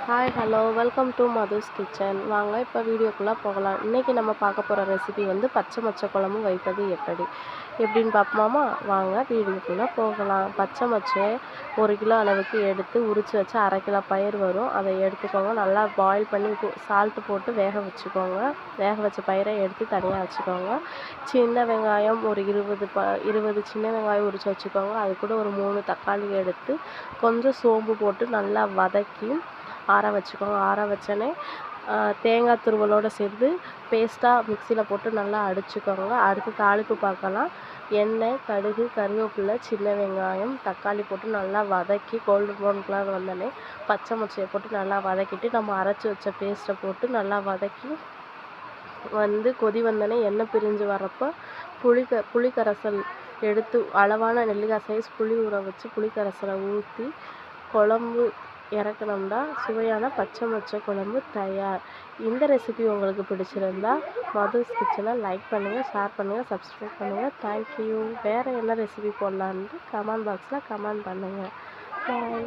Hi hello welcome to Madhu's kitchen. வாங்க இப்போ வீடியோக்குள்ளே போகலாம். இன்றைக்கி நம்ம பார்க்க போகிற ரெசிபி வந்து பச்சை மொச்சை குழம்பு வைப்பது எப்படின்னு பார்ப்போமா? வாங்க வீடியோக்குள்ளே போகலாம். பச்சை மொச்சை 1 கிலோ அளவுக்கு எடுத்து உரித்து வச்சு 1/2 கிலோ பயிர் வரும், அதை எடுத்துக்கோங்க. நல்லா பாயில் பண்ணி சால்ட்டு போட்டு வேக வச்சுக்கோங்க. வேக வச்ச பயிரை எடுத்து தனியாக வச்சுக்கோங்க. சின்ன வெங்காயம் ஒரு 20 சின்ன வெங்காயம் உரித்து வச்சுக்கோங்க. அது கூட ஒரு 3 தக்காளி எடுத்து கொஞ்சம் சோம்பு போட்டு நல்லா வதக்கி ஆற வச்சுக்கோங்க. ஆற வச்சோடனே தேங்காய் துருவலோடு சேர்த்து பேஸ்ட்டாக மிக்சியில் போட்டு நல்லா அடிச்சுக்கோங்க. அடுத்து தாளிப்பு பார்க்கலாம். எண்ணெய், கடுகு, கருவேப்பிலை, சின்ன வெங்காயம், தக்காளி போட்டு நல்லா வதக்கி கோல்டன் ப்ரௌன் கலர் வந்தோடனே பச்சை மொச்சையை போட்டு நல்லா வதக்கிட்டு நம்ம அரைச்சி வச்ச பேஸ்ட்டை போட்டு நல்லா வதக்கி கொதி வந்தோடனே எண்ணெய் பிரிஞ்சு வரப்போ புளிக்கரைசல் எடுத்து அளவான நெல்லிக்காய் சைஸ் புளி ஊற வச்சு புளிக்கரைசலை ஊற்றி குழம்பு இறக்கணும்னா சுவையான பச்சை மொச்சை குழம்பு தயார். இந்த ரெசிபி உங்களுக்கு பிடிச்சிருந்தா மதுஸ் கிச்சனை லைக் பண்ணுங்கள், ஷேர் பண்ணுங்கள், சப்ஸ்கிரைப் பண்ணுங்கள். தேங்க்யூ. வேறு என்ன ரெசிபி போடலான்ட்டு கமெண்ட் பாக்ஸில் கமெண்ட் பண்ணுங்கள். பாய்.